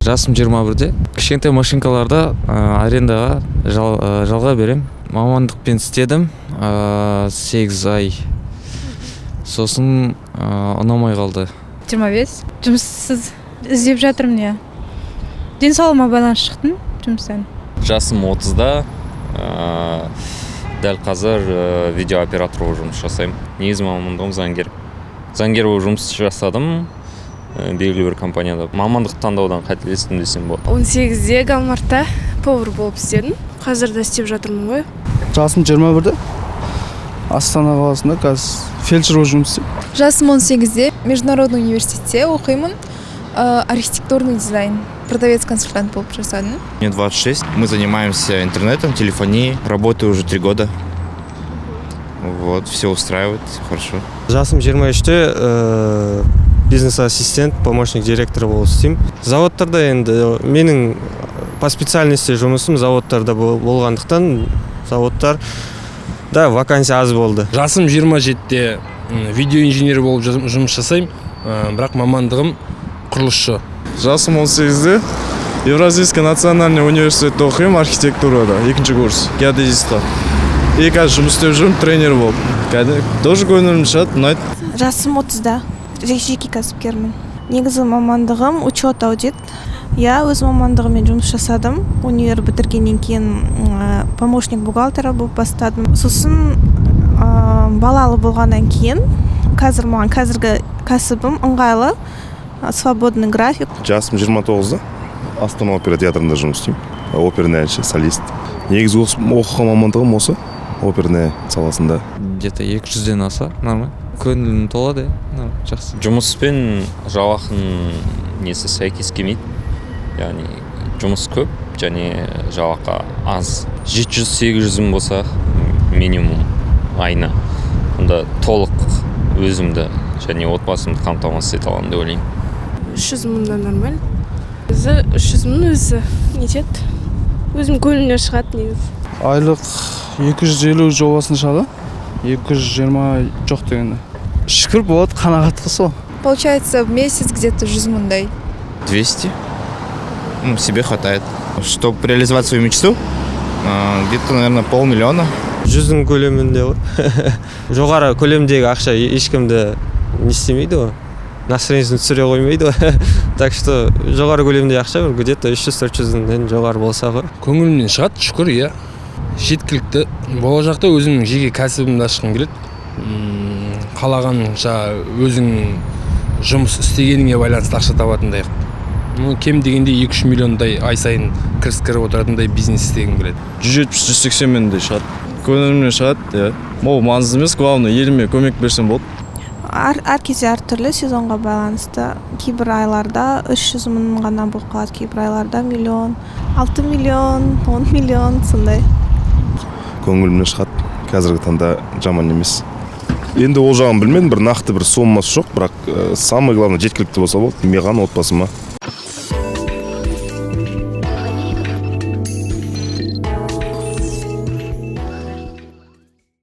Жасым 21-де. Кішкентай машинкаларда арендаға жалға берем. Мамандықпен істедім 8 ай. Сосын ұнамай қалды. 25. Жұмыссыз іздеп жатырмын, я. Денсаулығыма байланысты шықтым жұмыстан. Жасым 30-да. Дәл қазір видеооператор болып жұмыс жасаймын. Негізі мамандығым заңгер. Заңгер болып жұмыс жасадым. Белгілі бір компанияда. Мамандық таңдаудан қателестім десем болады. 18-де Галмартта повар болып істедім. Қазір де істеп жатырмын ғой. Жасым 21-де. Астана қаласында қазір фельдшер болып жұмыс істеймін. Жасым 18-де. Международный университетте оқимын. Архитектурный дизайн. Продавец-консультант болып жасадым. Мне 26. Мы занимаемся интернетом, телефонией. Работаю уже 3 года. Вот, все устраивает, хорошо. Жасым 23-те бизнес-ассистент, помощник директора болып істеймін. Заводтарда енді менің по специальности жұмысым заводтарда болғандықтан заводтарда вакансия аз болды. Жасым 27-те видеоинженер болып жұмыс жасаймын, бірақ мамандығым құрылысшы. Жасым 18-де Евразийский национальный университетте оқимын, архитектурада, 2-ші курс, геодезистқа. И қазір жұмыс істеп жүрмін, тренер болып. Тоже көңілім шығады, ұнайды. Жасым 30-да. Жеке кәсіпкермін. Негізі мамандығым учет аудит. Я өз мамандығыммен жұмыс жасадым. Универ бітіргеннен кейін помощник бухгалтера болып бастадым. Сосын балалы болғаннан кейін қазір маған қазіргі кәсібім ыңғайлы, свободный график. Жасым 29-да Астана опера театрында жұмыс істеймін. Оперный әнші, солист. Негізі оқыған мамандығым осы оперный саласында. Где-то 200-ден аса, нормально. Көңілім толады, жақсы. Жұмыспен жалақының несі сәйкес келмейді. Яғни жұмыс көп, және жалақы аз. 700-800 болса минимум айына. Онда толық өзімді және отбасымды қамтамасыз ете аламын деп ойлаймын. 300 мыңнан нормально. Өзі 300 мың өзі нетеді. Өзім көңілімнен шығады негізі. Айлық 250 жобасын шығады. 220 жоқ дегенде. Шүкір болады, қанағат қылса. Получается, в месяц где-то 100 мыңдай. 200. Себе хватает. Чтобы реализовать свою мечту, где-то, наверное, 500 000. 100-дің көлемінде ғой. Жоғары көлемдегі ақша ешкімді не істемейді ғой. Настроениесін түсіре қоймайды ғой. Так что жоғары көлемде ақша где-то 300-400-ден жоғары болса ғой. Көңілімнен шығады, шүкір, иә. Жеткілікті. Болашақта өзімнің жеке кәсібімді ашқым келеді. Қалағанша өзің жұмыс істегеніңе байланысты ақша табатындай. Кем дегенде 2-3 миллиондай ай сайын кіріс кіріп отыратындай бизнес істегім келеді. 170-180 мыңдай шығады. Көңілімнен шығады, ол маңызды емес, главное еліме көмек берсем болды. Әр кезде әртүрлі сезонға байланысты. Кейбір айларда 300 мың ғана болып қалады, кейбір айларда миллион, 6 миллион, 10 миллион сондай. Көңілімнен шығады, қазіргі таңда жаман емес. Енді ол жағын білмедім, бір нақты бір сомасы жоқ, бірақ самый главный жеткілікті болса болды, маған отбасыма.